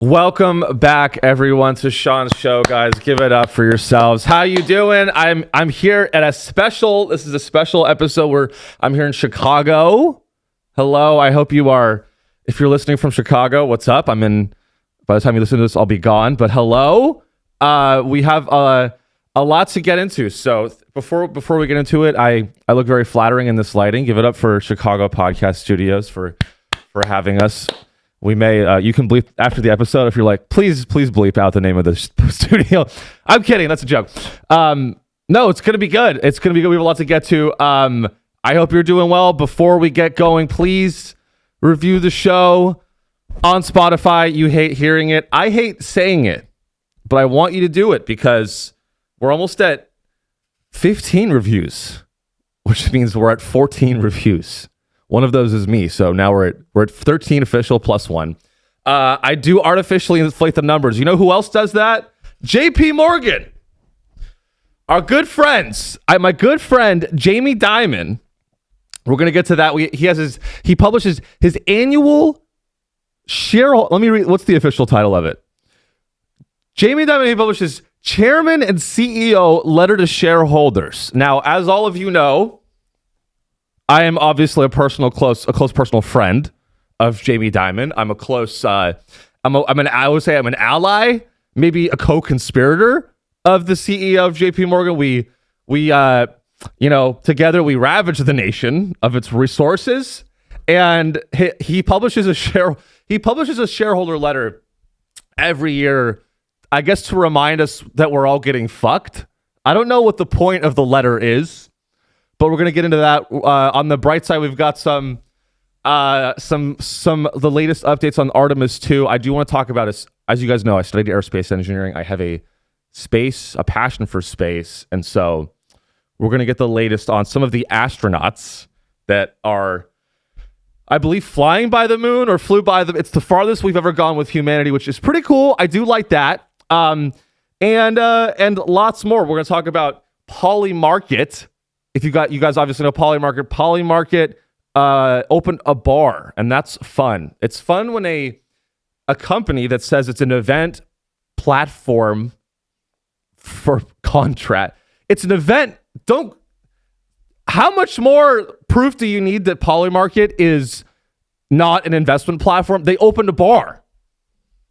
Welcome back, everyone, to Sean's show, guys. Give it up for yourselves. How you doing? I'm here at a special. This is a special episode where I'm here in Chicago. Hello. I hope you are. If you're listening from Chicago, what's up? I'm in. By the time you listen to this, I'll be gone. But hello. We have a lot to get into. So before we get into it, I look very flattering in this lighting. Give it up for Chicago Podcast Studios for having us. We may, you can bleep after the episode if you're like, please bleep out the name of the studio. I'm kidding. That's a joke. No, it's going to be good. It's going to be good. We have a lot to get to. I hope you're doing well. Before we get going, please review the show on Spotify. You hate hearing it. I hate saying it, but I want you to do it because we're almost at 15 reviews, which means we're at 14 reviews. One of those is me, so now we're at 13 official plus one. I do artificially inflate the numbers. You know who else does that? JP Morgan. Our good friends. My good friend Jamie Dimon. We're gonna get to that. He publishes his annual shareholder. Let me read. What's the official title of it? Jamie Dimon. He publishes Chairman and CEO Letter to Shareholders. Now, as all of you know, I am obviously a close personal friend of Jamie Dimon. I'm a close. I would say I'm an ally, maybe a co-conspirator of the CEO of JP Morgan. We together we ravage the nation of its resources, and he publishes a shareholder letter every year, I guess, to remind us that we're all getting fucked. I don't know what the point of the letter is, but we're going to get into that. On the bright side, we've got some the latest updates on Artemis II. I do want to talk about it. As you guys know, I studied aerospace engineering. I have a passion for space. And so we're going to get the latest on some of the astronauts that are, I believe, flying by the moon or flew by the. It's the farthest we've ever gone with humanity, which is pretty cool. I do like that. And lots more. We're going to talk about Polymarket. If you guys obviously know Polymarket. Polymarket opened a bar, and that's fun. It's fun when a company that says it's an event platform for contract. It's an event. How much more proof do you need that Polymarket is not an investment platform? They opened a bar.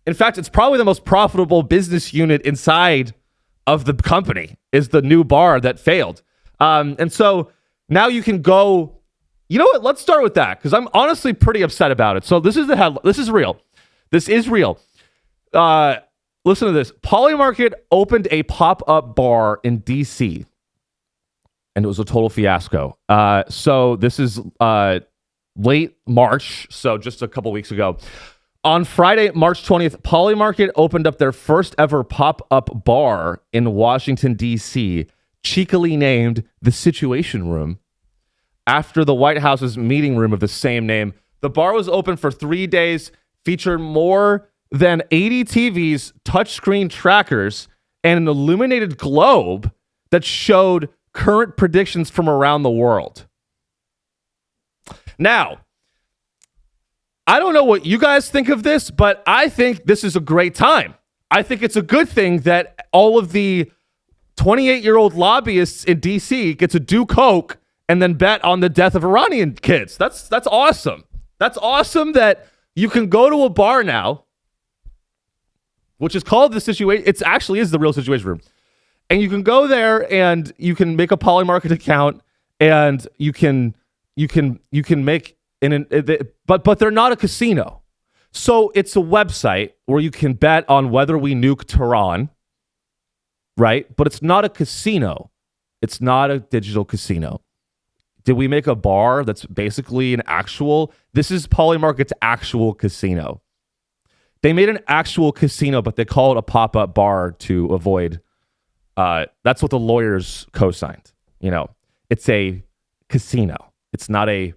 In fact, it's probably the most profitable business unit inside of the company is the new bar that failed. And so now you can go, you know what? Let's start with that because I'm honestly pretty upset about it. So this is the headline. This is real. This is real. Listen to this. Polymarket opened a pop-up bar in DC and it was a total fiasco. So this is late March. So just a couple weeks ago. On Friday, March 20th, Polymarket opened up their first ever pop-up bar in Washington, D.C., cheekily named the Situation Room, after the White House's meeting room of the same name. The bar was open for 3 days, featured more than 80 TVs, touchscreen trackers, and an illuminated globe that showed current predictions from around the world. Now, I don't know what you guys think of this, but I think this is a great time. I think it's a good thing that all of the 28-year-old lobbyists in DC get to do coke and then bet on the death of Iranian kids. That's awesome. That's awesome that you can go to a bar now, which is called the Situation. It actually is the real Situation Room, and you can go there and you can make a Polymarket account and you can make but they're not a casino. So it's a website where you can bet on whether we nuke Tehran. Right? But it's not a casino. It's not a digital casino. Did we make a bar that's basically an actual? This is Polymarket's actual casino. They made an actual casino, but they call it a pop-up bar to avoid. That's what the lawyers co-signed. You know, it's a casino. It's not a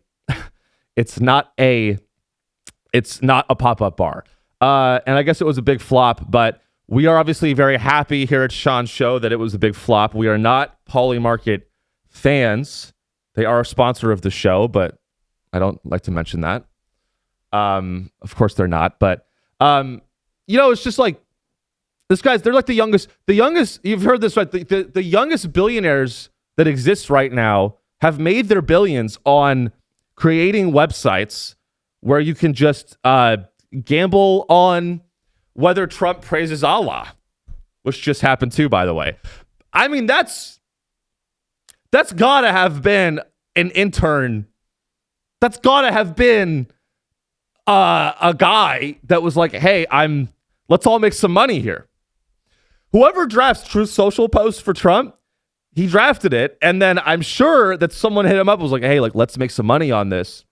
pop-up bar. And I guess it was a big flop, but we are obviously very happy here at Sean's show that it was a big flop. We are not Polymarket fans. They are a sponsor of the show, but I don't like to mention that. Of course they're not, but it's just like they're like the youngest, you've heard this, right? The youngest billionaires that exist right now have made their billions on creating websites where you can just gamble on whether Trump praises Allah, which just happened too, by the way. I mean, that's gotta have been an intern. That's gotta have been a guy that was like, hey, let's all make some money here. Whoever drafts Truth Social posts for Trump, he drafted it, and then I'm sure that someone hit him up and was like, hey, like, let's make some money on this.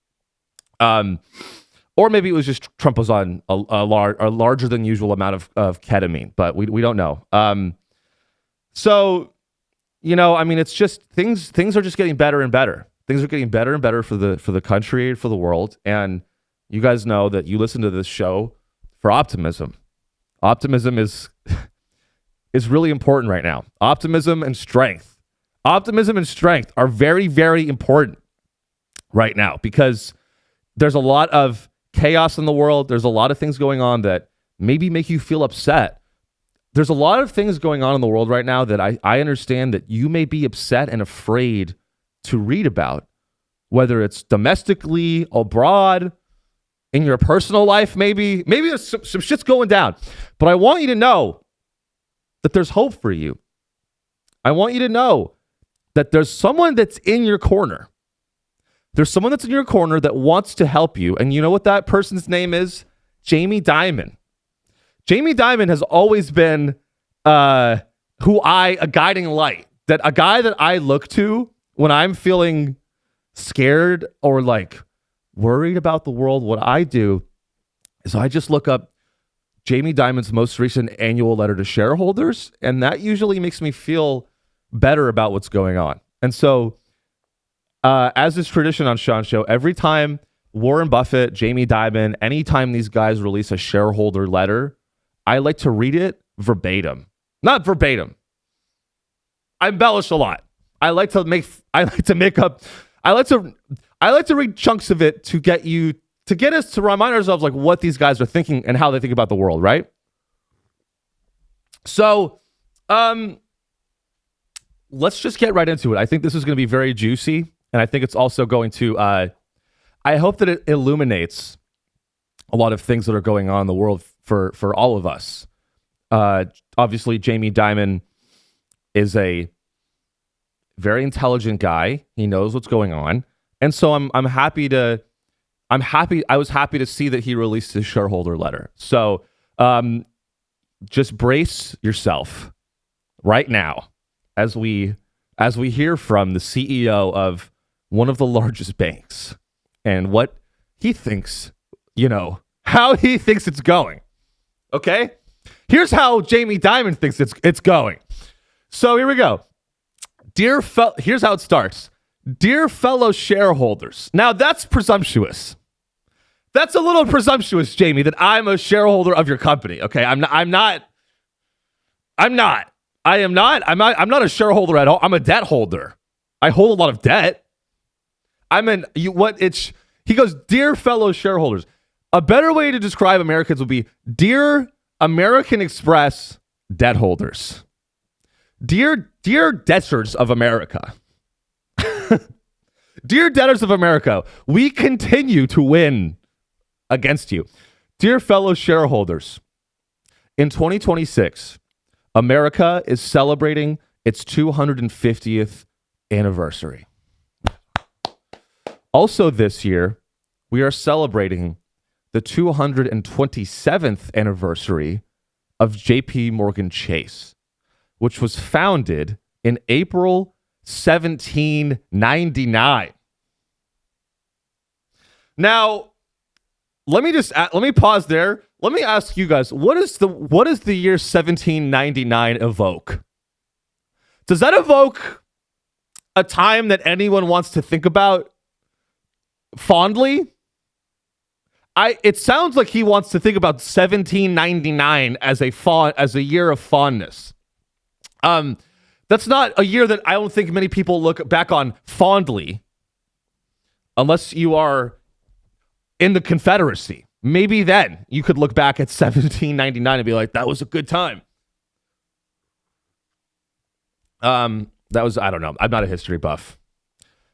Or maybe it was just Trump was on a larger than usual amount of ketamine, but we don't know. So, I mean, it's just things are just getting better and better. Things are getting better and better for the country and for the world. And you guys know that you listen to this show for optimism. Optimism is really important right now. Optimism and strength. Optimism and strength are very, very important right now because there's a lot of chaos in the world. There's a lot of things going on that maybe make you feel upset. There's a lot of things going on in the world right now that I understand that you may be upset and afraid to read about, whether it's domestically, abroad, in your personal life, maybe there's some shit's going down. But I want you to know that there's hope for you. I want you to know that there's someone that's in your corner. There's someone that's in your corner that wants to help you. And you know what that person's name is? Jamie Dimon. Jamie Dimon has always been a guiding light. That a guy that I look to when I'm feeling scared or like worried about the world. What I do is I just look up Jamie Dimon's most recent annual letter to shareholders, and that usually makes me feel better about what's going on. And so, as is tradition on Sean Show, every time Warren Buffett, Jamie Dimon, anytime these guys release a shareholder letter, I like to read it verbatim. Not verbatim. I embellish a lot. I like to read chunks of it to get us to remind ourselves like what these guys are thinking and how they think about the world, right? So, let's just get right into it. I think this is going to be very juicy, and I think it's also going to, I hope that it illuminates a lot of things that are going on in the world for all of us. Obviously, Jamie Dimon is a very intelligent guy. He knows what's going on. And so I was happy to see that he released his shareholder letter. So just brace yourself right now as we hear from the CEO of one of the largest banks and what he thinks, how he thinks it's going. Okay? Here's how Jamie Dimon thinks it's going. So here we go. Here's how it starts. Dear fellow shareholders. Now that's presumptuous. That's a little presumptuous, Jamie, that I'm a shareholder of your company. Okay, I'm not a shareholder at all. I'm a debt holder. I hold a lot of debt. He goes, dear fellow shareholders. A better way to describe Americans would be, dear American Express debt holders. Dear debtors of America. Dear debtors of America, we continue to win against you. Dear fellow shareholders, in 2026, America is celebrating its 250th anniversary. Also this year, we are celebrating the 227th anniversary of JP Morgan Chase, which was founded in April 1799. Now, let me pause there. Let me ask you guys, what does the year 1799 evoke? Does that evoke a time that anyone wants to think about fondly? It sounds like he wants to think about 1799 as a year of fondness. That's not a year that I don't think many people look back on fondly, unless you are in the Confederacy. maybe then you could look back at 1799 and be like, that was a good time. That was, I don't know. I'm not a history buff.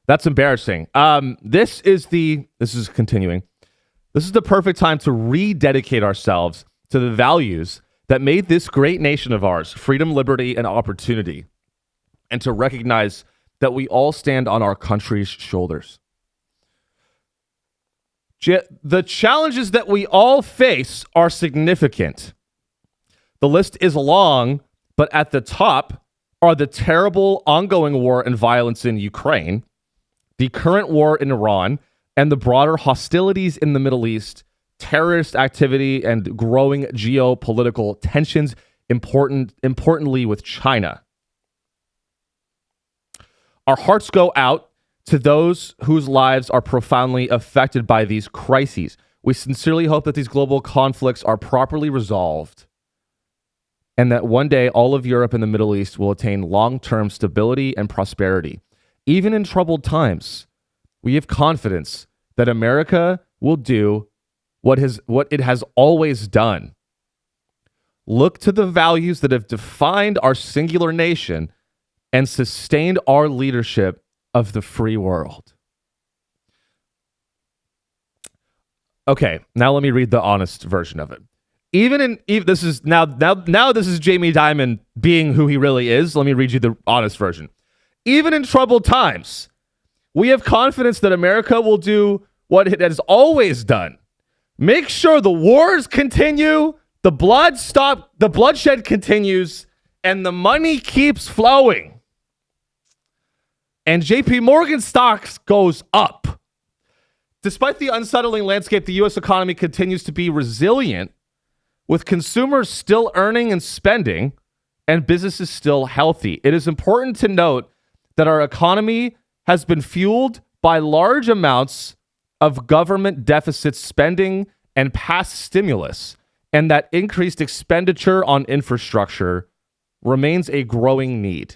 That's embarrassing. This is continuing. This is the perfect time to rededicate ourselves to the values that made this great nation of ours freedom, liberty, and opportunity, and to recognize that we all stand on our country's shoulders. The challenges that we all face are significant. The list is long, but at the top are the terrible ongoing war and violence in Ukraine, the current war in Iran, and the broader hostilities in the Middle East, terrorist activity, and growing geopolitical tensions, importantly with China. Our hearts go out to those whose lives are profoundly affected by these crises. We sincerely hope that these global conflicts are properly resolved and that one day all of Europe and the Middle East will attain long-term stability and prosperity. Even in troubled times, we have confidence that America will do what it has always done. Look to the values that have defined our singular nation and sustained our leadership of the free world. Okay, now let me read the honest version of it. Even this is now this is Jamie Dimon being who he really is. Let me read you the honest version. Even in troubled times, we have confidence that America will do what it has always done. Make sure the wars continue, the bloodshed continues, and the money keeps flowing. And JP Morgan stocks goes up. Despite the unsettling landscape, the U.S. economy continues to be resilient, with consumers still earning and spending, and businesses still healthy. It is important to note that our economy has been fueled by large amounts of government deficit spending and past stimulus, and that increased expenditure on infrastructure remains a growing need.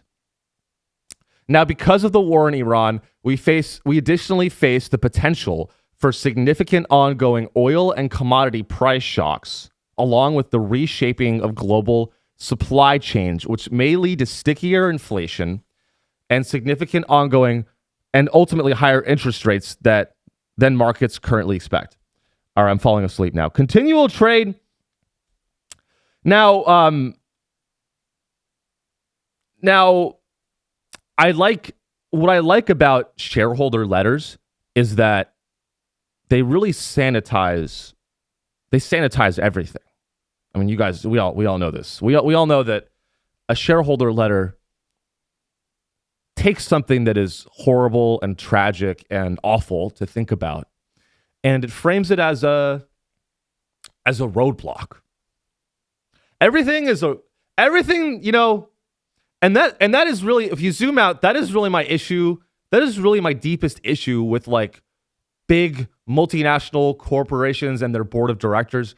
Now, because of the war in Iran, we additionally face the potential for significant ongoing oil and commodity price shocks, along with the reshaping of global supply chains, which may lead to stickier inflation and significant ongoing and ultimately higher interest rates than markets currently expect. All right, I'm falling asleep now. Continual trade. Now, what I like about shareholder letters is that they really sanitize everything. I mean, you guys, we all know this. We all know that a shareholder letter takes something that is horrible and tragic and awful to think about, and it frames it as a roadblock. Everything, you know, and that is really, if you zoom out, that is really my issue. That is really my deepest issue with like big multinational corporations and their board of directors.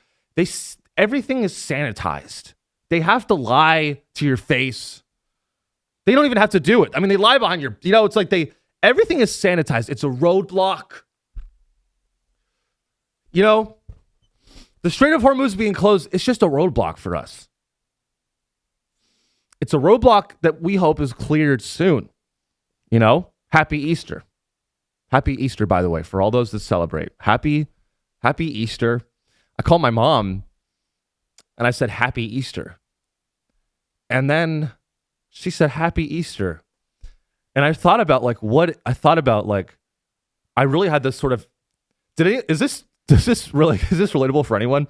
Everything is sanitized. They have to lie to your face. They don't even have to do it. I mean, they lie behind your, you know, it's like everything is sanitized. It's a roadblock. You know, the Strait of Hormuz being closed, it's just a roadblock for us. It's a roadblock that we hope is cleared soon. You know, happy Easter. Happy Easter, by the way, for all those that celebrate. Happy Easter. I called my mom and I said, Happy Easter. And then she said, Happy Easter. And I thought about I really had this sort of, is this relatable for anyone?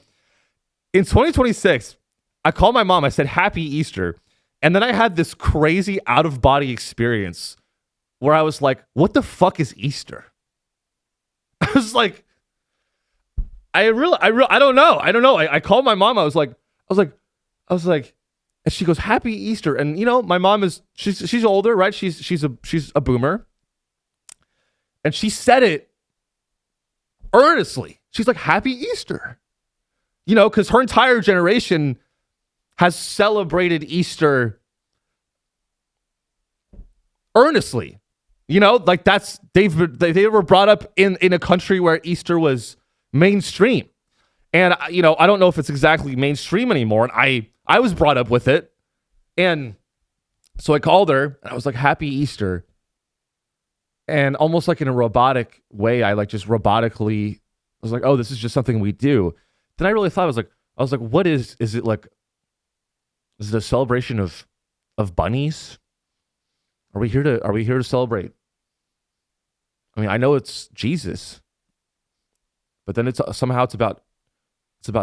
In 2026, I called my mom, I said, Happy Easter. And then I had this crazy out of body experience where I was like, what the fuck is Easter? I was like, I don't know. I called my mom. I was like, and she goes, Happy Easter. And you know, my mom she's older, right? She's a boomer. And she said it earnestly. She's like, Happy Easter. You know, because her entire generation has celebrated Easter earnestly. You know, like they were brought up in a country where Easter was mainstream. And, I don't know if it's exactly mainstream anymore. And I was brought up with it. And so I called her and I was like, Happy Easter. And almost like in a robotic way, I like just robotically was like, oh, this is just something we do. Then I really thought, I was like, what is it like? Is it a celebration of bunnies? Are we here to celebrate? I mean, I know it's Jesus, but then it's about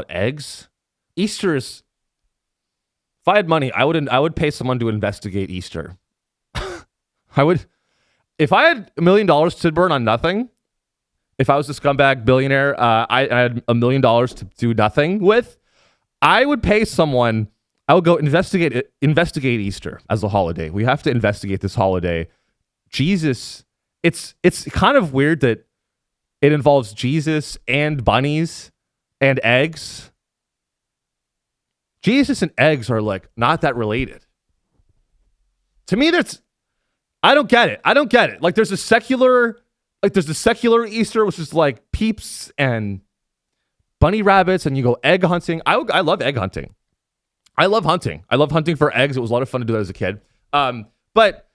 eggs. Easter is, if I had money, I would pay someone to investigate Easter. I would, if I had $1 million to burn on nothing, if I was a scumbag billionaire, I had $1 million to do nothing with, I would pay someone. I would go investigate Easter as a holiday. We have to investigate this holiday. Jesus, it's kind of weird that it involves Jesus and bunnies and eggs. Jesus and eggs are like not that related. To me, I don't get it. Like there's a secular Easter, which is like peeps and bunny rabbits, and you go egg hunting. I love egg hunting. I love hunting. I love hunting for eggs. It was a lot of fun to do that as a kid. But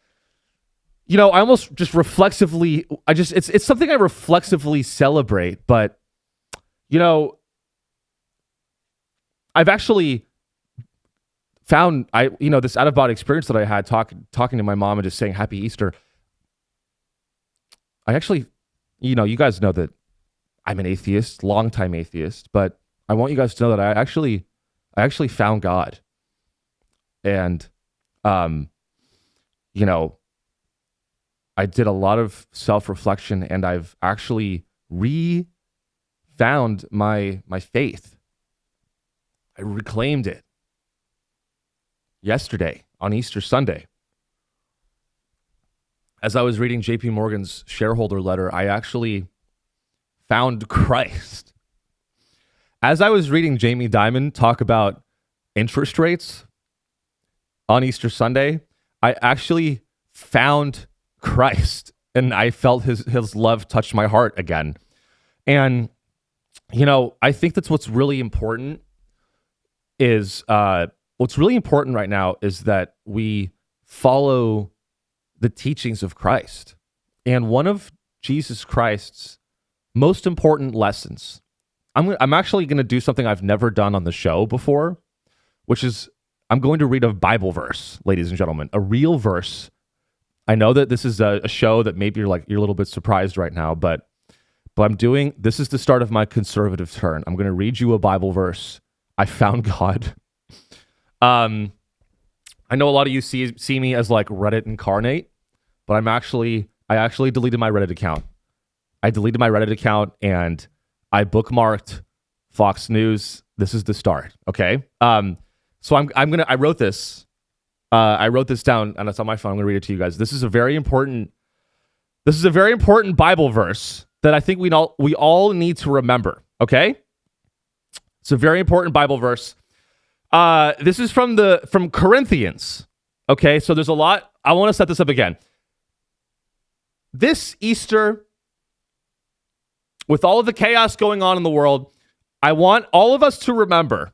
I almost just reflexively, it's something I reflexively celebrate. But I've actually found this out of body experience that I had talking to my mom and just saying Happy Easter. I actually, you guys know that I'm an atheist, longtime atheist, but I want you guys to know that I actually found God. And, I did a lot of self-reflection, and I've actually found my faith. I reclaimed it yesterday on Easter Sunday. As I was reading JP Morgan's shareholder letter, I actually found Christ. As I was reading Jamie Dimon talk about interest rates on Easter Sunday, I actually found Christ, and I felt his love touch my heart again. And, I think that's what's really important right now is that we follow the teachings of Christ. And one of Jesus Christ's most important lessons, I'm actually going to do something I've never done on the show before, which is I'm going to read a Bible verse, ladies and gentlemen, a real verse. I know that this is a show that maybe you're a little bit surprised right now, but this is the start of my conservative turn. I'm going to read you a Bible verse. I found God. I know a lot of you see me as like Reddit incarnate, but I actually deleted my Reddit account. I deleted my Reddit account and I bookmarked Fox News. This is the start. Okay. So I wrote this. I wrote this down and it's on my phone. I'm gonna read it to you guys. This is a very important Bible verse that I think we all need to remember. Okay. It's a very important Bible verse. This is from Corinthians. Okay, so there's a lot. I want to set this up again. This Easter, with all of the chaos going on in the world, I want all of us to remember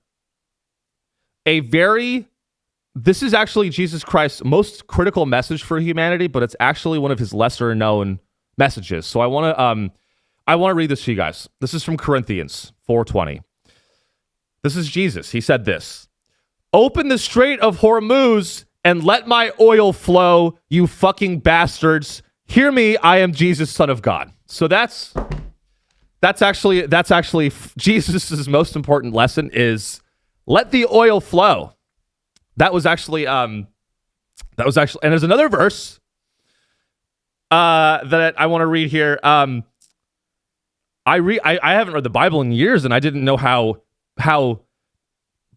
this is actually Jesus Christ's most critical message for humanity, but it's actually one of his lesser known messages. So I want to read this to you guys. This is from Corinthians 4:20. This is Jesus. He said this: "Open the Strait of Hormuz and let my oil flow, you fucking bastards. Hear me, I am Jesus, Son of God." So that's actually Jesus' most important lesson is let the oil flow. That was actually, and there's another verse that I want to read here. I haven't read the Bible in years, and I didn't know how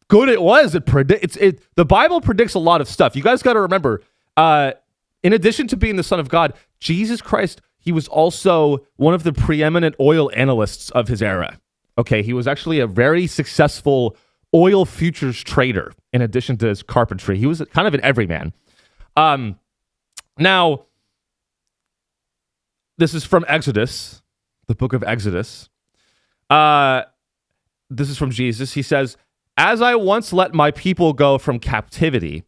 good it was. The Bible predicts a lot of stuff. You guys got to remember, in addition to being the Son of God, Jesus Christ, he was also one of the preeminent oil analysts of his era. Okay, he was actually a very successful oil futures trader in addition to his carpentry. He was kind of an everyman. Now, this is from Exodus, the book of Exodus. The this is from Jesus. He says, "As I once let my people go from captivity,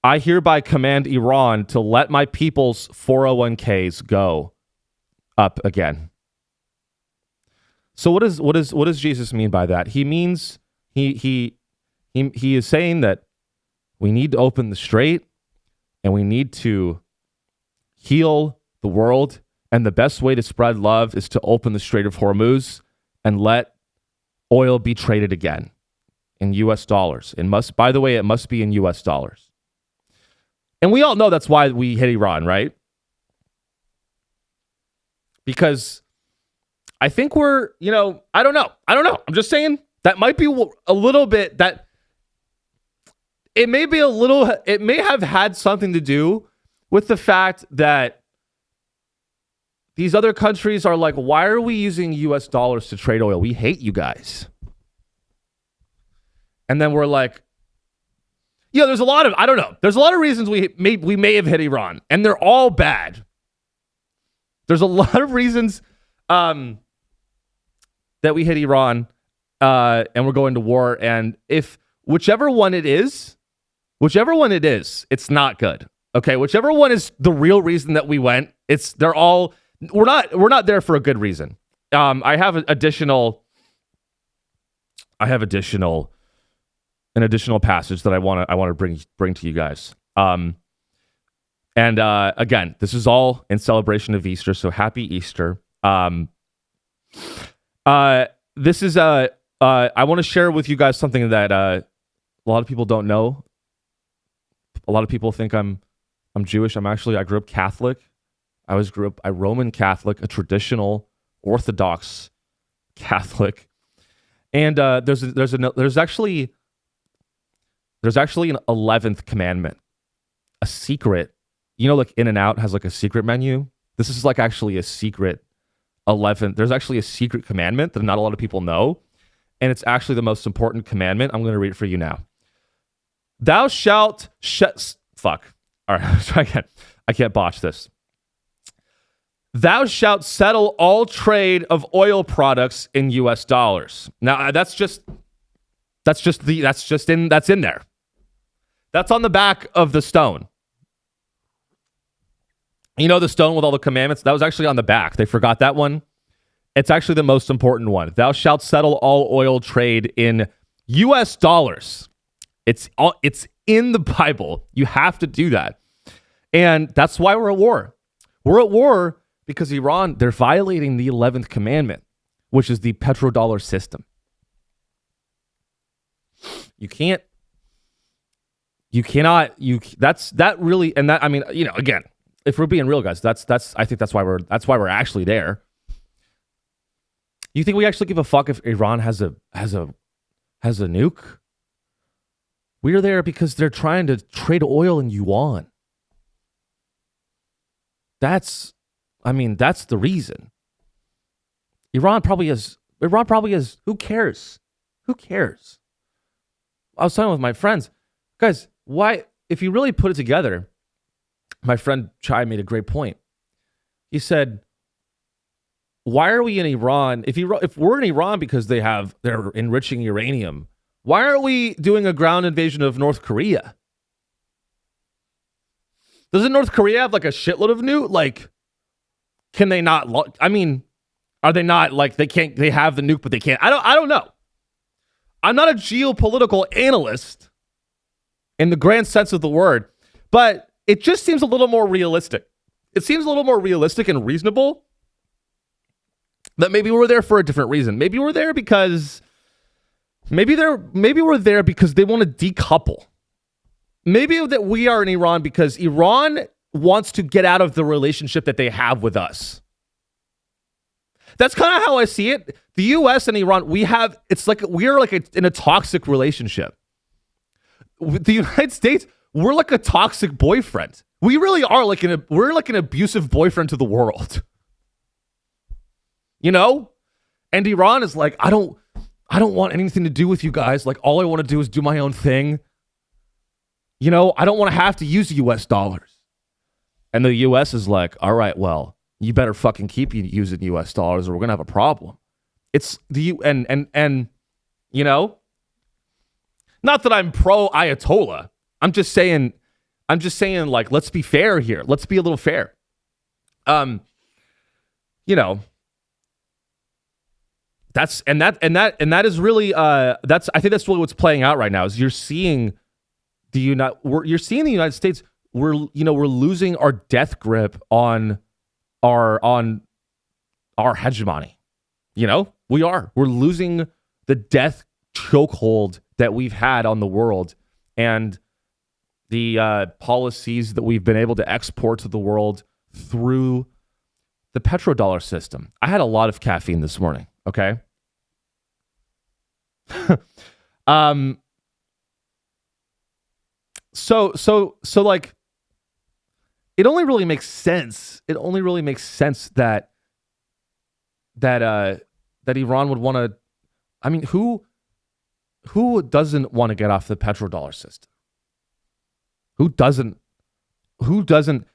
I hereby command Iran to let my people's 401ks go up again." So what does Jesus mean by that? He means he is saying that we need to open the strait and we need to heal the world, and the best way to spread love is to open the Strait of Hormuz and let oil be traded again in US dollars. It must be in US dollars. And we all know that's why we hit Iran, right? Because I think we're, I don't know. I'm just saying that might be a little bit that it may have had something to do with the fact that these other countries are like, why are we using US dollars to trade oil? We hate you guys. And then we're like, there's a lot of, I don't know. There's a lot of reasons we may have hit Iran, and they're all bad. There's a lot of reasons that we hit Iran and we're going to war. And if whichever one it is, it's not good. Okay, whichever one is the real reason that we went, we're not there for a good reason. I have an additional passage that I want to bring to you guys. Again, this is all in celebration of Easter, so happy Easter. This is I want to share with you guys something that a lot of people don't know. A lot of people think I'm Jewish. I grew up Catholic. I grew up a Roman Catholic, a traditional Orthodox Catholic. And there's actually an 11th commandment, a secret. Like In-N-Out has like a secret menu. This is like actually a secret 11th. There's actually a secret commandment that not a lot of people know. And it's actually the most important commandment. I'm going to read it for you now. Thou shalt fuck. All right, let's try again. I can't botch this. Thou shalt settle all trade of oil products in US dollars. Now that's in there. That's on the back of the stone. The stone with all the commandments, that was actually on the back. They forgot that one. It's actually the most important one. Thou shalt settle all oil trade in US dollars. It's in the Bible. You have to do that. And that's why we're at war. We're at war because Iran, they're violating the 11th commandment, which is the petrodollar system. Again, if we're being real, guys, I think that's why we're actually there. You think we actually give a fuck if Iran has a nuke? We're there because they're trying to trade oil in yuan. That's the reason. Iran probably has, who cares? Who cares? I was talking with my friends. Guys, why, if you really put it together, my friend Chai made a great point. He said, why are we in Iran? If we're in Iran because they're enriching uranium, why aren't we doing a ground invasion of North Korea? Doesn't North Korea have like a shitload of nuke? Like, can they not? Are they not like they have the nuke, but they can't? I don't know. I'm not a geopolitical analyst in the grand sense of the word, but it just seems a little more realistic. It seems a little more realistic and reasonable that maybe we're there for a different reason. Maybe we're there because maybe we're there because they want to decouple. Maybe that we are in Iran because Iran wants to get out of the relationship that they have with us. That's kind of how I see it. The US and Iran, we're in a toxic relationship. With the United States, we're like a toxic boyfriend. We really are we're like an abusive boyfriend to the world. And Iran is like, I don't want anything to do with you guys. Like, all I want to do is do my own thing. I don't want to have to use US dollars. And the US is like, all right, well, you better fucking keep using US dollars or we're going to have a problem. It's and You know? Not that I'm pro Ayatollah. I'm just saying, like, let's be fair here. Let's be a little fair. You know, that is really I think that's really what's playing out right now. Is you're seeing the United States. We're losing our death grip on our hegemony. You know, we're losing the death chokehold that we've had on the world, and the policies that we've been able to export to the world through the petrodollar system. I had a lot of caffeine this morning. Okay. So like, it only really makes sense. It only really makes sense that Iran would want to. I mean, who doesn't want to get off the petrodollar system? Who doesn't?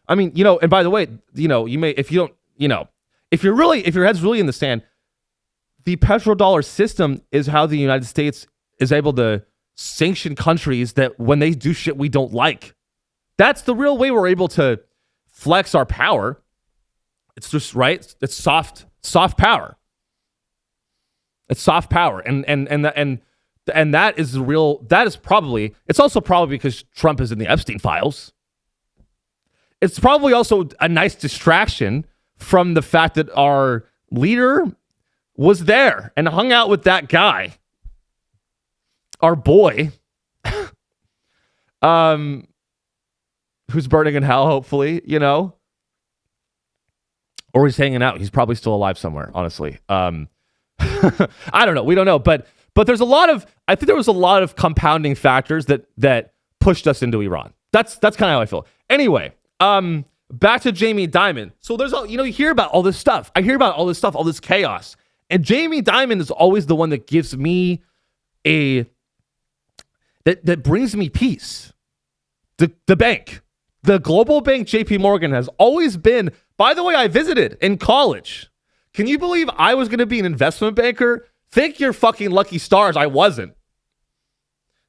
I mean, and by the way, you may, if you don't, if your head's really in the sand, the petrodollar system is how the United States is able to sanction countries that when they do shit we don't like. That's the real way we're able to flex our power. It's just right. It's soft power. It's soft power, and that is the real. That is probably. It's also probably because Trump is in the Epstein files. It's probably also a nice distraction from the fact that our leader was there and hung out with that guy, our boy, who's burning in hell, hopefully, or he's hanging out. He's probably still alive somewhere, honestly. I don't know. We don't know, but there's I think there was a lot of compounding factors that pushed us into Iran. That's kind of how I feel. Anyway, back to Jamie Dimon. So there's you hear about all this stuff. I hear about all this stuff, all this chaos. And Jamie Dimon is always the one that gives me that brings me peace. The bank, the global bank, JP Morgan, has always been, by the way, I visited in college. Can you believe I was going to be an investment banker? Thank your fucking lucky stars I wasn't.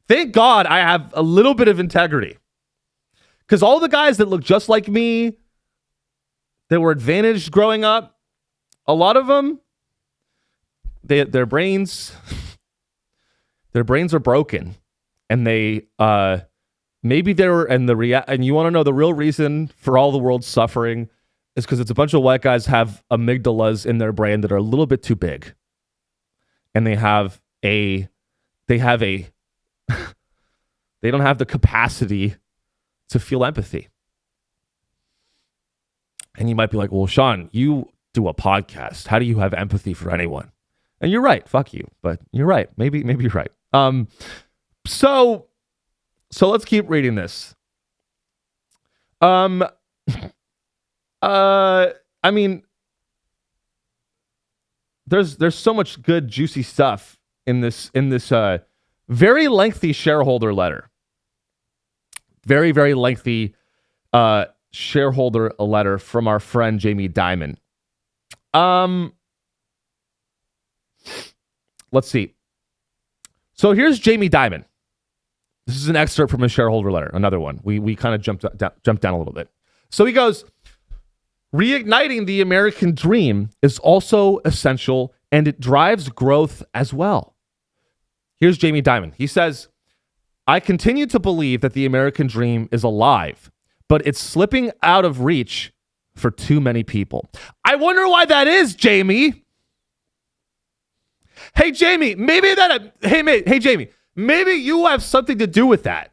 Thank God I have a little bit of integrity. Because all the guys that look just like me, that were advantaged growing up, a lot of them, their brains are broken, and they maybe and you want to know the real reason for all the world's suffering is because it's a bunch of white guys have amygdalas in their brain that are a little bit too big, and they don't have the capacity to feel empathy. And you might be like, well, Sean, you do a podcast. How do you have empathy for anyone? And you're right. Fuck you. But you're right. Maybe you're right. So let's keep reading this. I mean, there's so much good, juicy stuff in this very lengthy shareholder letter. Very, very lengthy shareholder letter from our friend Jamie Dimon. Let's see. So here's Jamie Dimon. This is an excerpt from a shareholder letter. Another one. We kind of jumped down a little bit. So he goes, reigniting the American dream is also essential, and it drives growth as well. Here's Jamie Dimon. He says, I continue to believe that the American dream is alive, but it's slipping out of reach for too many people. I wonder why that is, Jamie. Hey, Jamie, hey, Jamie, maybe you have something to do with that.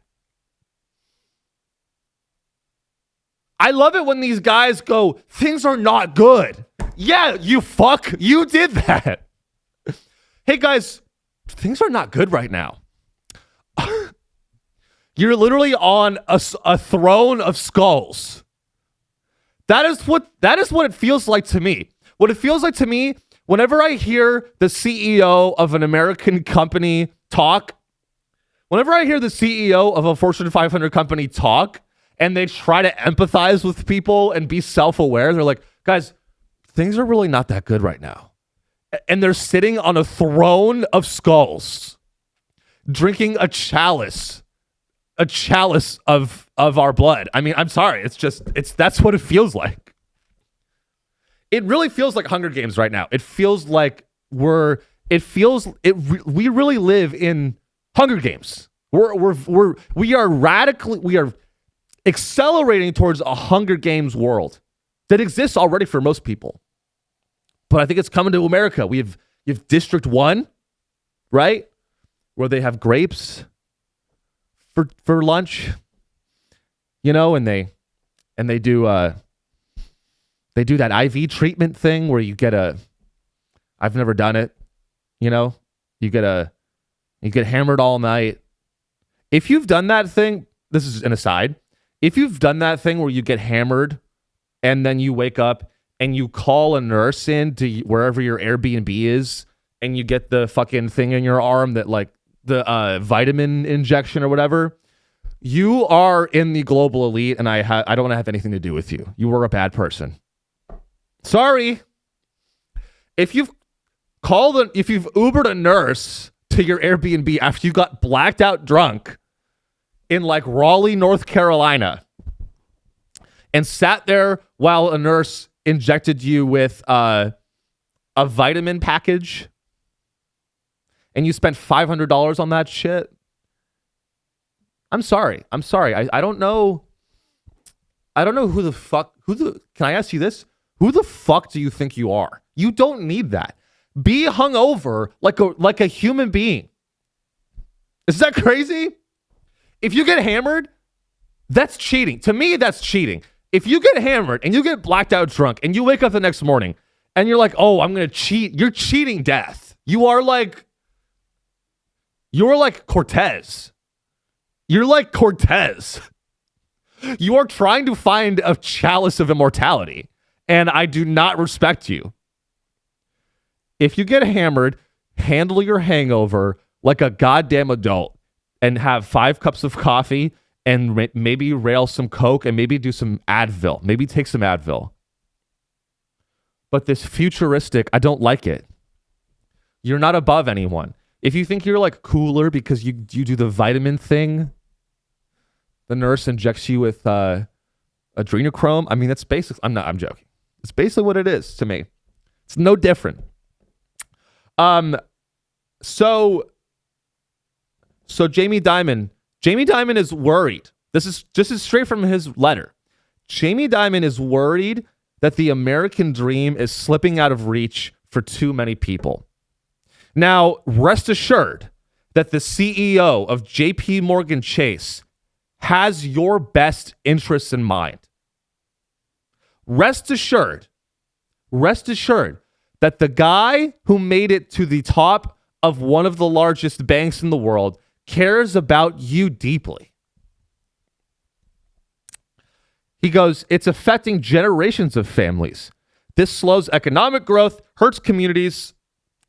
I love it when these guys go, things are not good. Yeah, you fuck. You did that. Hey, guys, things are not good right now. You're literally on a throne of skulls. That is what it feels like to me. What it feels like to me, whenever I hear the CEO of an American company talk, whenever I hear the CEO of a Fortune 500 company talk, and they try to empathize with people and be self-aware, they're like, guys, things are really not that good right now. And they're sitting on a throne of skulls. drinking a chalice of our blood. I mean, I'm sorry. That's what it feels like. It really feels like Hunger Games right now. It feels like we really live in Hunger Games. We are accelerating towards a Hunger Games world that exists already for most people. But I think it's coming to America. You have District 1, right? Where they have grapes for lunch, and they do that IV treatment thing where you get I've never done it, you get hammered all night. If you've done that thing, this is an aside. If you've done that thing where you get hammered and then you wake up and you call a nurse in to wherever your Airbnb is and you get the fucking thing in your arm that like the vitamin injection or whatever, you are in the global elite and I don't want to have anything to do with you. You were a bad person. Sorry. If you've Ubered a nurse to your Airbnb after you got blacked out drunk in like Raleigh, North Carolina, and sat there while a nurse injected you with a vitamin package, and you spent $500 on that shit, I'm sorry. I don't know. Can I ask you this? Who the fuck do you think you are? You don't need that. Be hungover like a human being. Is that crazy? If you get hammered, that's cheating. To me, that's cheating. If you get hammered and you get blacked out drunk and you wake up the next morning and you're like, oh, I'm going to cheat. You're cheating death. You're like Cortez. You're like Cortez. You are trying to find a chalice of immortality, and I do not respect you. If you get hammered, handle your hangover like a goddamn adult and have 5 cups of coffee and maybe rail some Coke and maybe do some Advil. Maybe take some Advil. But this futuristic, I don't like it. You're not above anyone. If you think you're like cooler because you do the vitamin thing, the nurse injects you with adrenochrome. I mean, that's basic. I'm joking. It's basically what it is to me. It's no different. So Jamie Dimon is worried. This is straight from his letter. Jamie Dimon is worried that the American dream is slipping out of reach for too many people. Now, rest assured that the CEO of JP Morgan Chase has your best interests in mind. Rest assured that the guy who made it to the top of one of the largest banks in the world cares about you deeply. He goes, it's affecting generations of families. This slows economic growth, hurts communities,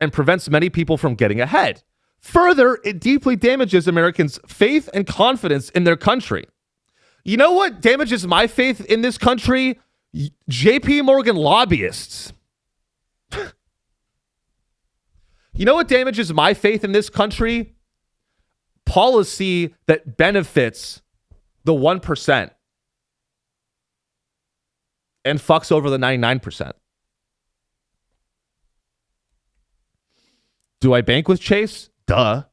and prevents many people from getting ahead. Further, it deeply damages Americans' faith and confidence in their country. You know what damages my faith in this country? JP Morgan lobbyists. You know what damages my faith in this country? Policy that benefits the 1% and fucks over the 99%. Do I bank with Chase? Duh.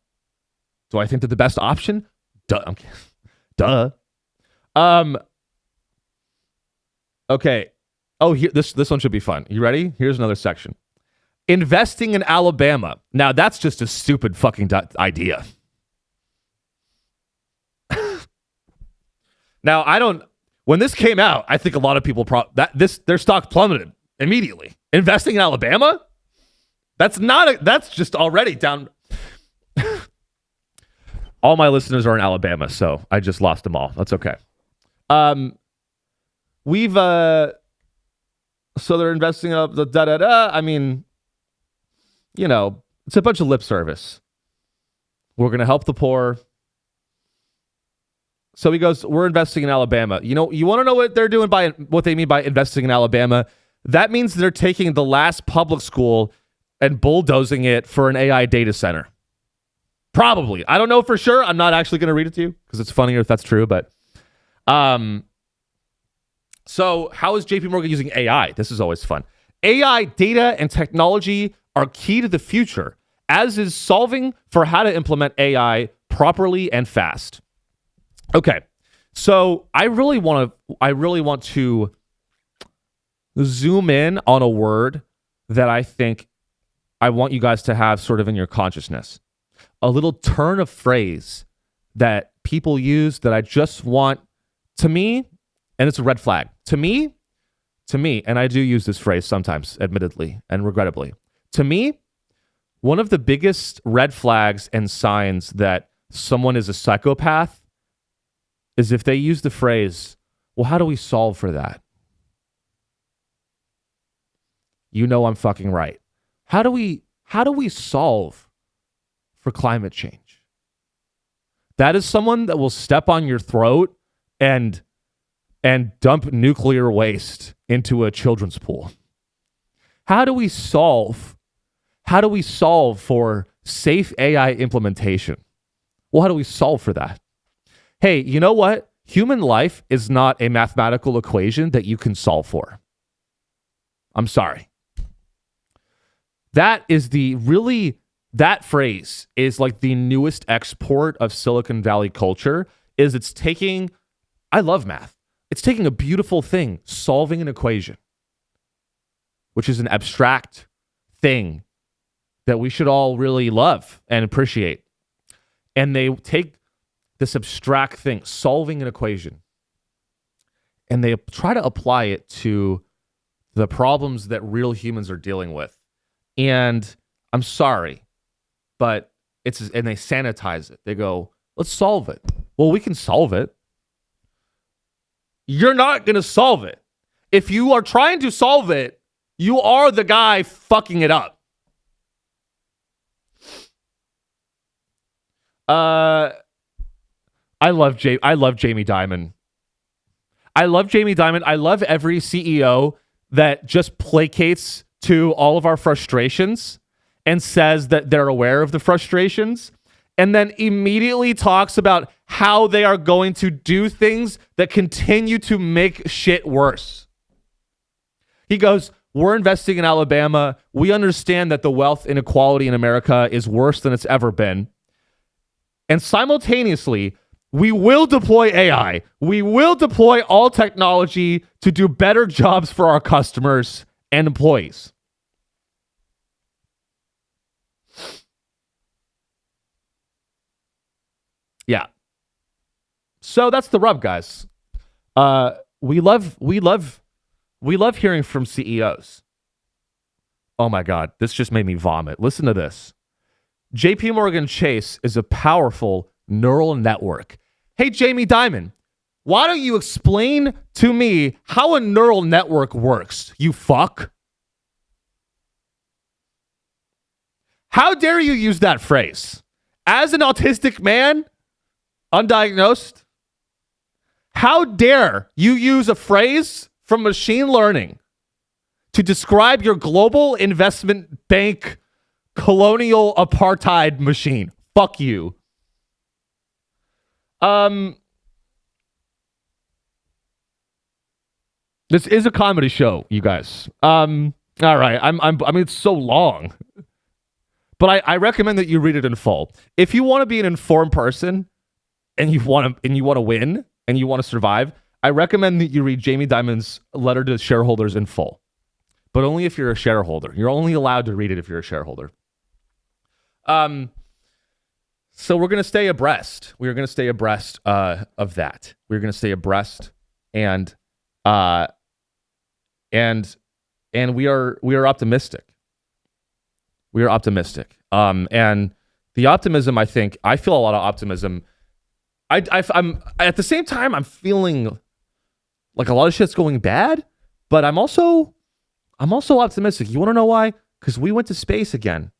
Do I think they're the best option? Duh. I'm kidding. Duh. Okay. Oh, here, this one should be fun. You ready? Here's another section. Investing in Alabama. Now, that's just a stupid fucking idea. Now, when this came out, I think a lot of people their stock plummeted immediately. Investing in Alabama? That's just already down. All my listeners are in Alabama, so I just lost them all. That's okay. So they're investing up the da-da-da. I mean, it's a bunch of lip service. We're going to help the poor. So he goes, we're investing in Alabama. You want to know what they're doing by what they mean by investing in Alabama? That means they're taking the last public school and bulldozing it for an AI data center. Probably. I don't know for sure. I'm not actually going to read it to you because it's funnier if that's true. But so how is JP Morgan using AI? This is always fun. AI, data, and technology are key to the future, as is solving for how to implement AI properly and fast. Okay, so I really want to zoom in on a word that I think I want you guys to have sort of in your consciousness. A little turn of phrase that people use that I just want, to me, and it's a red flag. To me, and I do use this phrase sometimes, admittedly and regrettably. To me, one of the biggest red flags and signs that someone is a psychopath is if they use the phrase, well, how do we solve for that? You know I'm fucking right. How do we solve for climate change? That is someone that will step on your throat and dump nuclear waste into a children's pool. How do we solve for safe AI implementation? Well, how do we solve for that? Hey, you know what? Human life is not a mathematical equation that you can solve for. I'm sorry. That phrase is like the newest export of Silicon Valley culture. I love math. It's taking a beautiful thing, solving an equation, which is an abstract thing that we should all really love and appreciate. And they take this abstract thing, solving an equation, and they try to apply it to the problems that real humans are dealing with. And I'm sorry, but and they sanitize it. They go, let's solve it. Well, we can solve it. You're not going to solve it. If you are trying to solve it, you are the guy fucking it up. I love Jamie Dimon. I love Jamie Dimon. I love every CEO that just placates to all of our frustrations and says that they're aware of the frustrations and then immediately talks about how they are going to do things that continue to make shit worse. He goes, we're investing in Alabama. We understand that the wealth inequality in America is worse than it's ever been. And simultaneously, we will deploy AI. We will deploy all technology to do better jobs for our customers and employees. Yeah. So that's the rub, guys. We love hearing from CEOs. Oh my God, this just made me vomit. Listen to this. JP Morgan Chase is a powerful neural network. Hey, Jamie Dimon, why don't you explain to me how a neural network works, you fuck? How dare you use that phrase? As an autistic man, undiagnosed, how dare you use a phrase from machine learning to describe your global investment bank colonial apartheid machine? Fuck you. This is a comedy show, you guys. All right. I mean, it's so long, but I recommend that you read it in full. If you want to be an informed person and you want to win and you want to survive, I recommend that you read Jamie Dimon's letter to shareholders in full, but only if you're a shareholder. You're only allowed to read it if you're a shareholder. So we're going to stay abreast. We're going to stay abreast of that. We're going to stay abreast and we are optimistic. We are optimistic. And the optimism, I feel a lot of optimism. I'm at the same time, I'm feeling like a lot of shit's going bad, but I'm also optimistic. You want to know why? Because we went to space again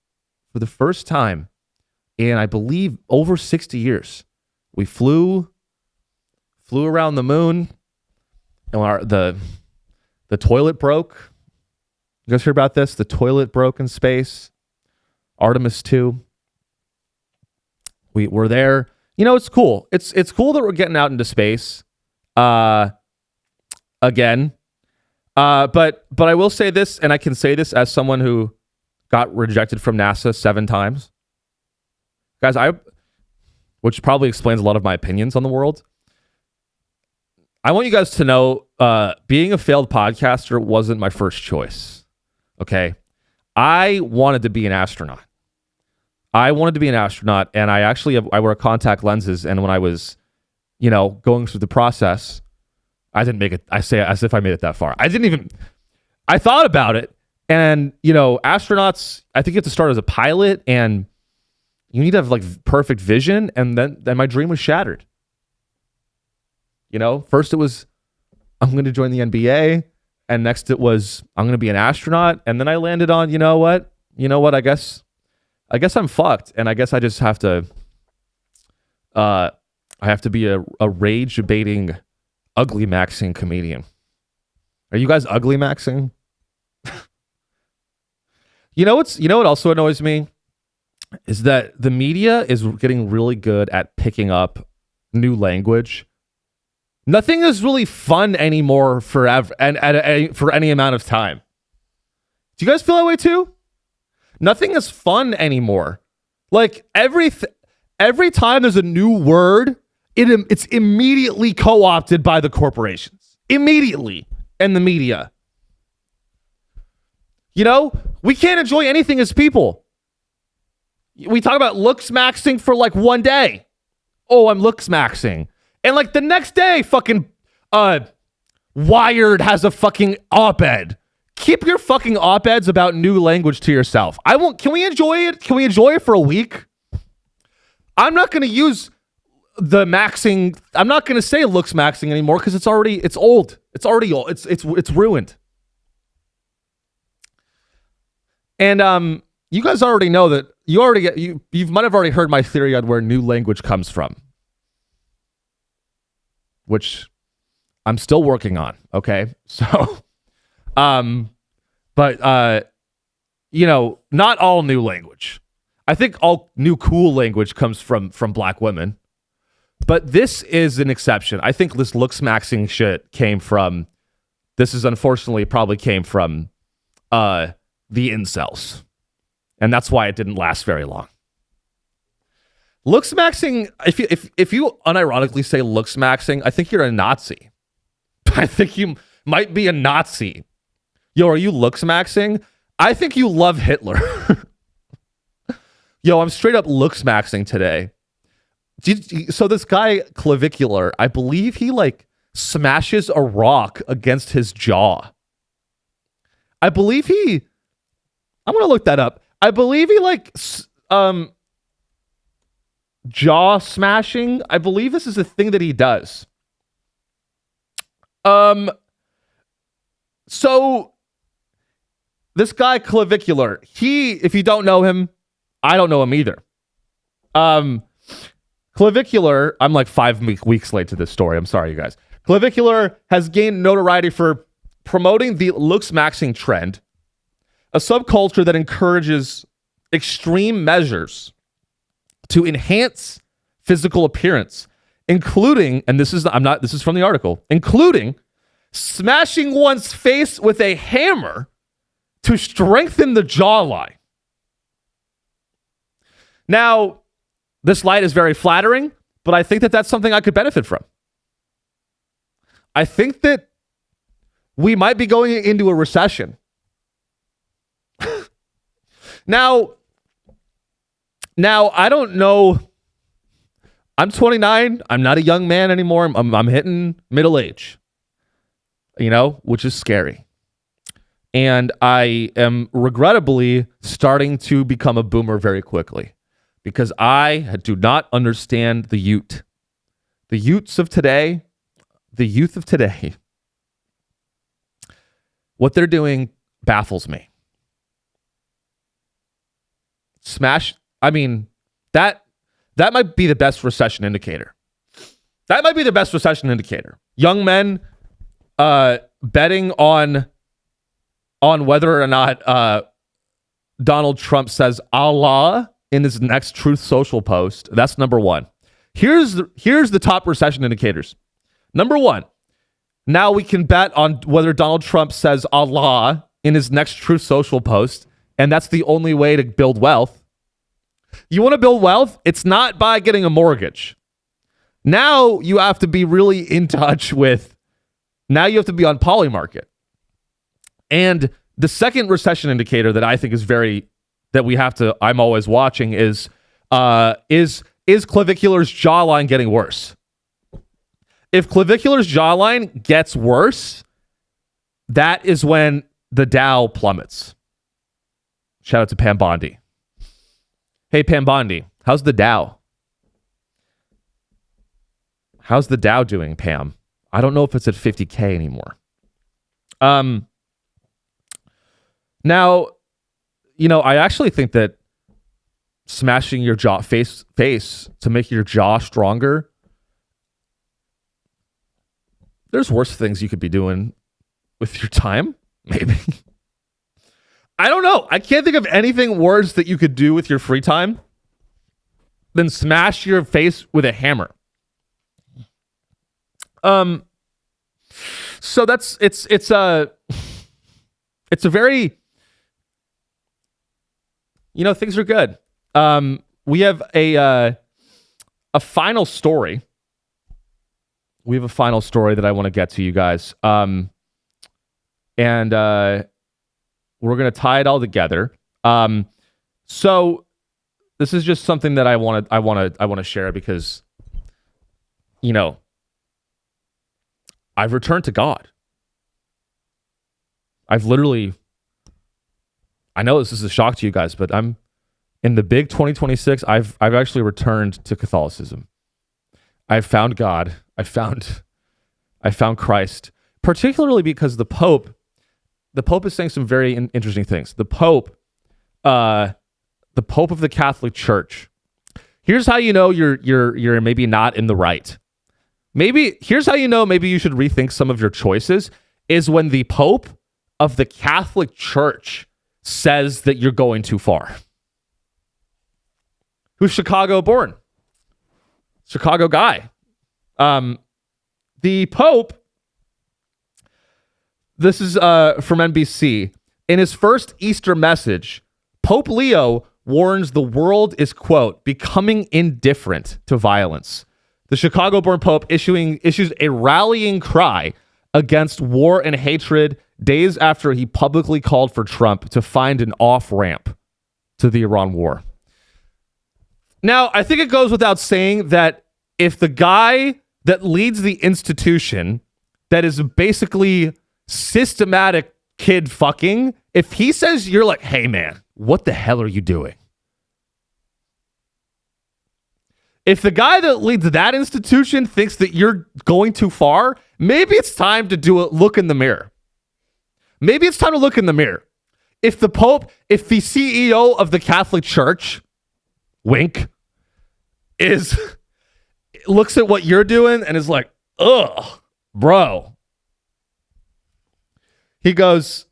for the first time in, I believe, over 60 years. We flew around the moon, and the toilet broke. You guys heard about this? The toilet broke in space. Artemis II. We're there. You know, it's cool. It's cool that we're getting out into space. Again. But I will say this, and I can say this as someone who got rejected from NASA 7 times. Guys, which probably explains a lot of my opinions on the world. I want you guys to know, being a failed podcaster wasn't my first choice. Okay? I wanted to be an astronaut. And I wear contact lenses, and when I was, going through the process, I didn't make it. I say as if I made it that far. I thought about it, and, astronauts, I think you have to start as a pilot, and you need to have like perfect vision, and then my dream was shattered. First it was, I'm going to join the NBA, and next it was, I'm going to be an astronaut, and then I landed on, you know what, I guess I'm fucked, and I guess I just have to, I have to be a rage-baiting, ugly maxing comedian. Are you guys ugly maxing? You know what also annoys me? Is that the media is getting really good at picking up new language. Nothing is really fun anymore forever and for any amount of time. Do you guys feel that way too? Nothing is fun anymore. Like every time there's a new word, it's immediately co-opted by the corporations. Immediately. And the media. We can't enjoy anything as people. We talk about looks maxing for like one day. Oh, I'm looks maxing. And like the next day, fucking Wired has a fucking op-ed. Keep your fucking op-eds about new language to yourself. Can we enjoy it? Can we enjoy it for a week? I'm not going to use the maxing. I'm not going to say looks maxing anymore because it's old. It's already old. It's ruined. And you guys already know that you might have already heard my theory on where new language comes from, which I'm still working on. Okay. So, but not all new language. I think all new cool language comes from black women, but this is an exception. I think this looks maxing shit unfortunately probably came from, the incels. And that's why it didn't last very long. Looks maxing, if you unironically say looks maxing, I think you're a Nazi. I think you might be a Nazi. Yo, are you looks maxing? I think you love Hitler. Yo, I'm straight up looks maxing today. So this guy, Clavicular, I believe he like smashes a rock against his jaw. I'm going to look that up. I believe he like jaw smashing. I believe this is a thing that he does. So this guy Clavicular, if you don't know him, I don't know him either. Clavicular, I'm like 5 weeks late to this story. I'm sorry, you guys. Clavicular has gained notoriety for promoting the looks maxing trend, a subculture that encourages extreme measures to enhance physical appearance, including, and this is from the article, including smashing one's face with a hammer to strengthen the jawline. Now, this light is very flattering, but I think that that's something I could benefit from. I think that we might be going into a recession. Now, I don't know. I'm 29. I'm not a young man anymore. I'm hitting middle age, which is scary. And I am regrettably starting to become a boomer very quickly because I do not understand the youth. The youth of today, what they're doing baffles me. That might be the best recession indicator. Young men betting on whether or not Donald Trump says Allah in his next Truth Social post. That's number one. Here's the top recession indicators. Number one, now we can bet on whether Donald Trump says Allah in his next Truth Social post, and that's the only way to build wealth. You want to build wealth? It's not by getting a mortgage. Now you have to be really in touch with, now you have to be on Polymarket. And the second recession indicator that I think is I'm always watching is clavicular's jawline getting worse? If clavicular's jawline gets worse, that is when the Dow plummets. Shout out to Pam Bondi. Hey, Pam Bondi, how's the Dow? How's the Dow doing, Pam? I don't know if it's at 50K anymore. Now, I actually think that smashing your face to make your jaw stronger, there's worse things you could be doing with your time, maybe. I don't know. I can't think of anything worse that you could do with your free time than smash your face with a hammer. So it's a very, things are good. We have a final story. We have a final story that I want to get to you guys. And we're going to tie it all together. So this is just something that I want to share because, I've returned to God. I've literally, I know this is a shock to you guys, but I'm in the big 2026. I've actually returned to Catholicism. I've found God. I found Christ, particularly because the Pope is saying some very interesting things. The Pope of the Catholic Church. Here's how you know you're maybe not in the right. Here's how you know maybe you should rethink some of your choices is when the Pope of the Catholic Church says that you're going too far. Who's Chicago born? Chicago guy. The Pope, this is from NBC. In his first Easter message, Pope Leo warns the world is, quote, becoming indifferent to violence. The Chicago-born Pope issues a rallying cry against war and hatred days after he publicly called for Trump to find an off-ramp to the Iran war. Now, I think it goes without saying that if the guy that leads the institution that is basically systematic kid fucking, if he says you're like, hey man, what the hell are you doing? If the guy that leads that institution thinks that you're going too far, maybe it's time to look in the mirror. Maybe it's time to look in the mirror. If the CEO of the Catholic Church, wink, looks at what you're doing and is like, ugh, bro. He goes,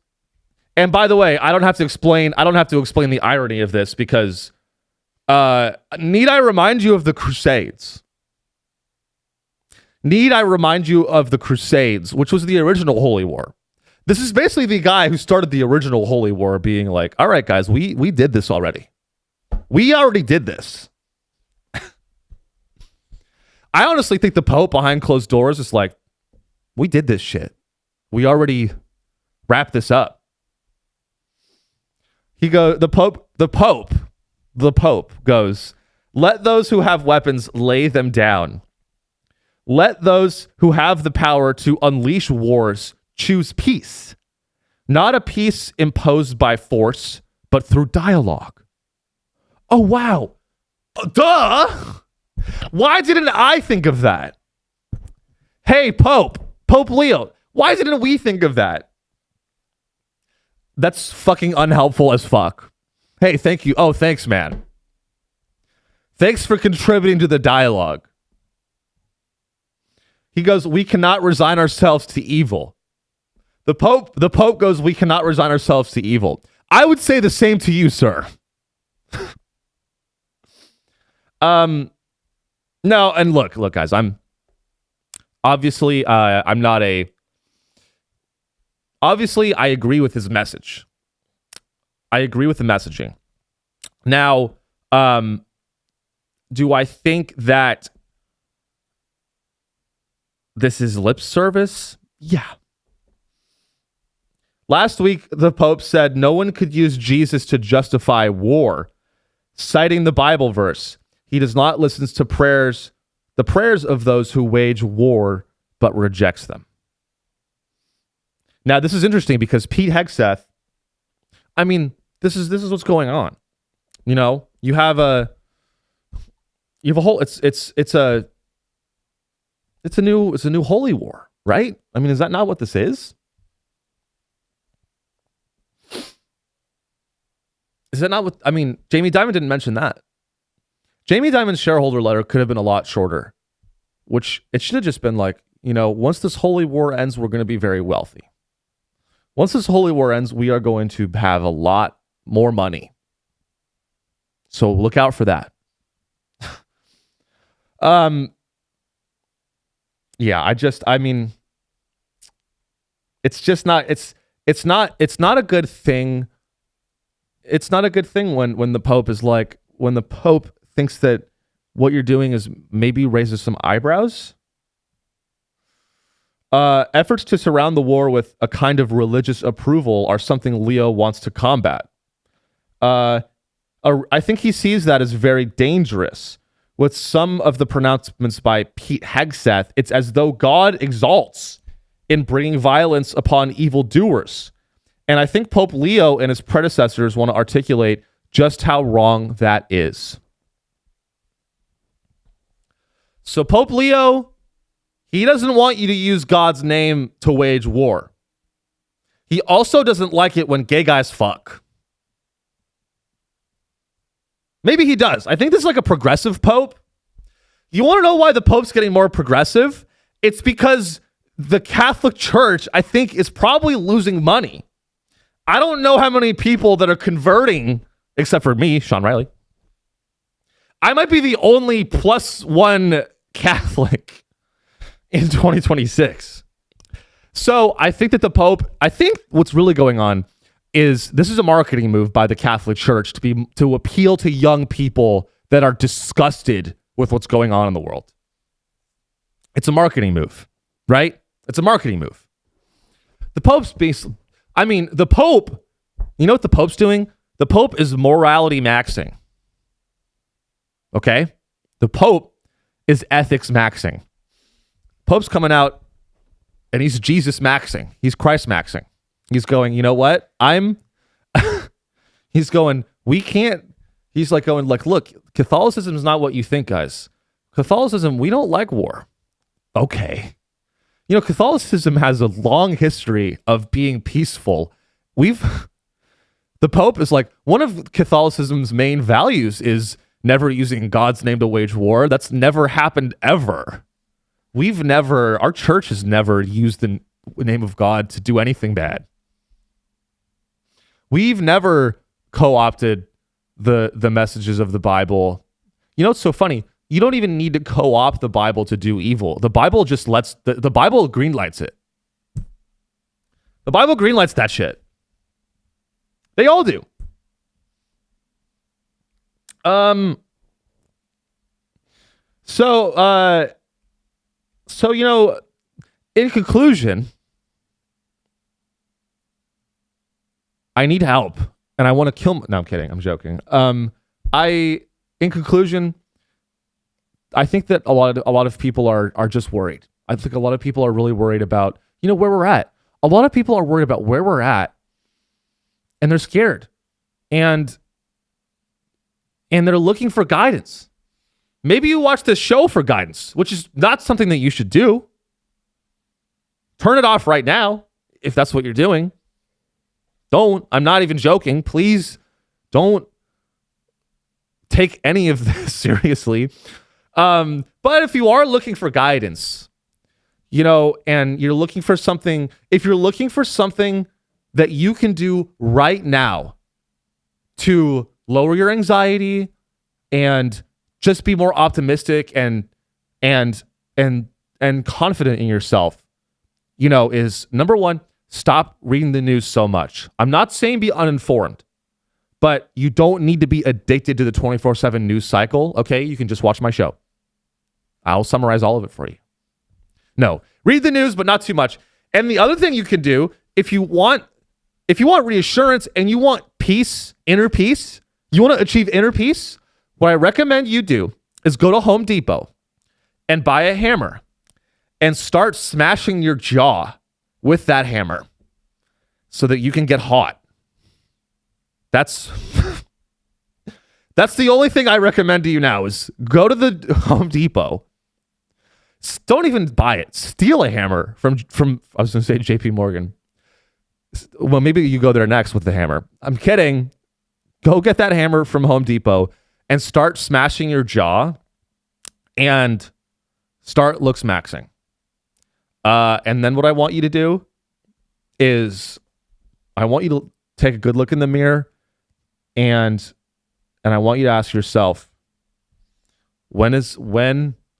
and by the way, I don't have to explain the irony of this because need I remind you of the Crusades? Need I remind you of the Crusades, which was the original Holy War? This is basically the guy who started the original Holy War being like, all right, guys, we did this already. We already did this. I honestly think the Pope behind closed doors is like, we did this shit. We already wrapped this up. The Pope goes, let those who have weapons lay them down. Let those who have the power to unleash wars choose peace, not a peace imposed by force, but through dialogue. Oh, wow. Duh. Why didn't I think of that? Hey, Pope Leo, why didn't we think of that? That's fucking unhelpful as fuck. Hey, thank you. Oh, thanks, man. Thanks for contributing to the dialogue. He goes, we cannot resign ourselves to evil. The Pope goes, we cannot resign ourselves to evil. I would say the same to you, sir. No, and look, guys, I'm obviously I'm not a. Obviously, I agree with his message. I agree with the messaging. Now, do I think that this is lip service? Yeah. Last week, the Pope said no one could use Jesus to justify war, citing the Bible verse. He does not listen to the prayers of those who wage war, but rejects them. Now, this is interesting because Pete Hegseth, I mean, this is what's going on. You know, you have a whole it's a new holy war, right? I mean, is that not what this is? Is that not what I mean? Jamie Dimon didn't mention that. Jamie Dimon's shareholder letter could have been a lot shorter, which it should have just been like, you know, once this holy war ends, we're going to be very wealthy. Once this holy war ends, we are going to have a lot more money. So look out for that. Yeah, I mean, it's just not, it's not a good thing. It's not a good thing when the Pope is like, when the Pope thinks that what you're doing is maybe raises some eyebrows. Efforts to surround the war with a kind of religious approval are something Leo wants to combat. I think he sees that as very dangerous. With some of the pronouncements by Pete Hegseth, it's as though God exalts in bringing violence upon evildoers. And I think Pope Leo and his predecessors want to articulate just how wrong that is. So Pope Leo, he doesn't want you to use God's name to wage war. He also doesn't like it when gay guys fuck. Maybe he does. I think this is like a progressive Pope. You want to know why the Pope's getting more progressive? It's because the Catholic Church, I think, is probably losing money. I don't know how many people that are converting, except for me, Sean Riley. I might be the only +1 Catholic in 2026. So I think that the Pope, I think what's really going on is this is a marketing move by the Catholic Church to appeal to young people that are disgusted with what's going on in the world. It's a marketing move, right? It's a marketing move. The Pope's the Pope, you know what the Pope's doing? The Pope is morality maxing. Okay? The Pope is ethics maxing. Pope's coming out and he's Jesus maxing. He's Christ maxing. He's going, you know what? He's going, we can't, he's like going like, look, Catholicism is not what you think, guys. Catholicism, we don't like war. Okay. You know, Catholicism has a long history of being peaceful. The Pope is like, one of Catholicism's main values is never using God's name to wage war. That's never happened ever. Our church has never used the name of God to do anything bad. We've never co-opted the messages of the Bible. You know, it's so funny. You don't even need to co-opt the Bible to do evil. The Bible just lets, the Bible greenlights it. The Bible greenlights that shit. They all do. So, you know, in conclusion, I need help and I want to kill. No, I'm kidding. I'm joking. In conclusion, I think that a lot of people are just worried. I think a lot of people are really worried about, you know, where we're at. A lot of people are worried about where we're at and they're scared and they're looking for guidance. Maybe you watch this show for guidance, which is not something that you should do. Turn it off right now if that's what you're doing. Don't. I'm not even joking. Please don't take any of this seriously. But if you are looking for guidance, you know, and you're looking for something, if you're looking for something that you can do right now to lower your anxiety and just be more optimistic and confident in yourself, is number one, stop reading the news so much. I'm not saying be uninformed, but you don't need to be addicted to the 24/7 news cycle. Okay, you can just watch my show. I'll summarize all of it for you. No, read the news, but not too much. And the other thing you can do, if you want reassurance and you want peace, inner peace, you want to achieve inner peace, what I recommend you do is go to Home Depot and buy a hammer and start smashing your jaw with that hammer so that you can get hot. That's the only thing I recommend to you now is go to the Home Depot. Don't even buy it. Steal a hammer from I was going to say JP Morgan. Well, maybe you go there next with the hammer. I'm kidding. Go get that hammer from Home Depot and start smashing your jaw and start maxing. And then what I want you to do is I want you to take a good look in the mirror and I want you to ask yourself, when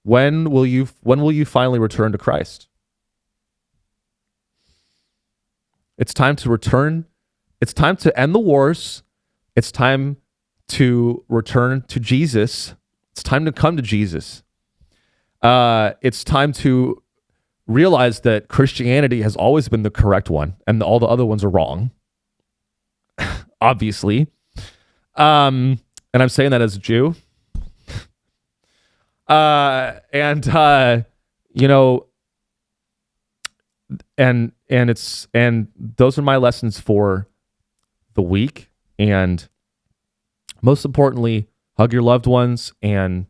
will you finally return to Christ? It's time to return. It's time to end the wars. It's time to return to Jesus. It's time to come to Jesus. It's time to realize that Christianity has always been the correct one and all the other ones are wrong. Obviously. And I'm saying that as a Jew. And those are my lessons for the week. And most importantly, hug your loved ones and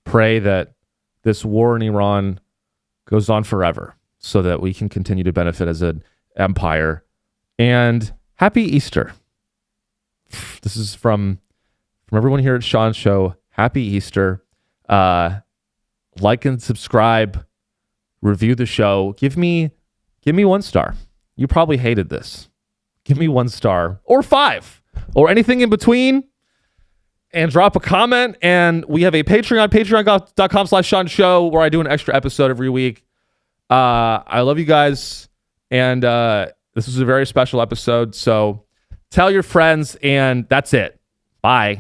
pray that this war in Iran goes on forever so that we can continue to benefit as an empire. And happy Easter. This is from everyone here at Sean's show. Happy Easter. Like and subscribe, review the show. Give me 1 star. You probably hated this. Give me 1 star or 5 or anything in between and drop a comment. And we have a Patreon, patreon.com/Sean Show, where I do an extra episode every week. I love you guys. And this was a very special episode. So tell your friends, and that's it. Bye.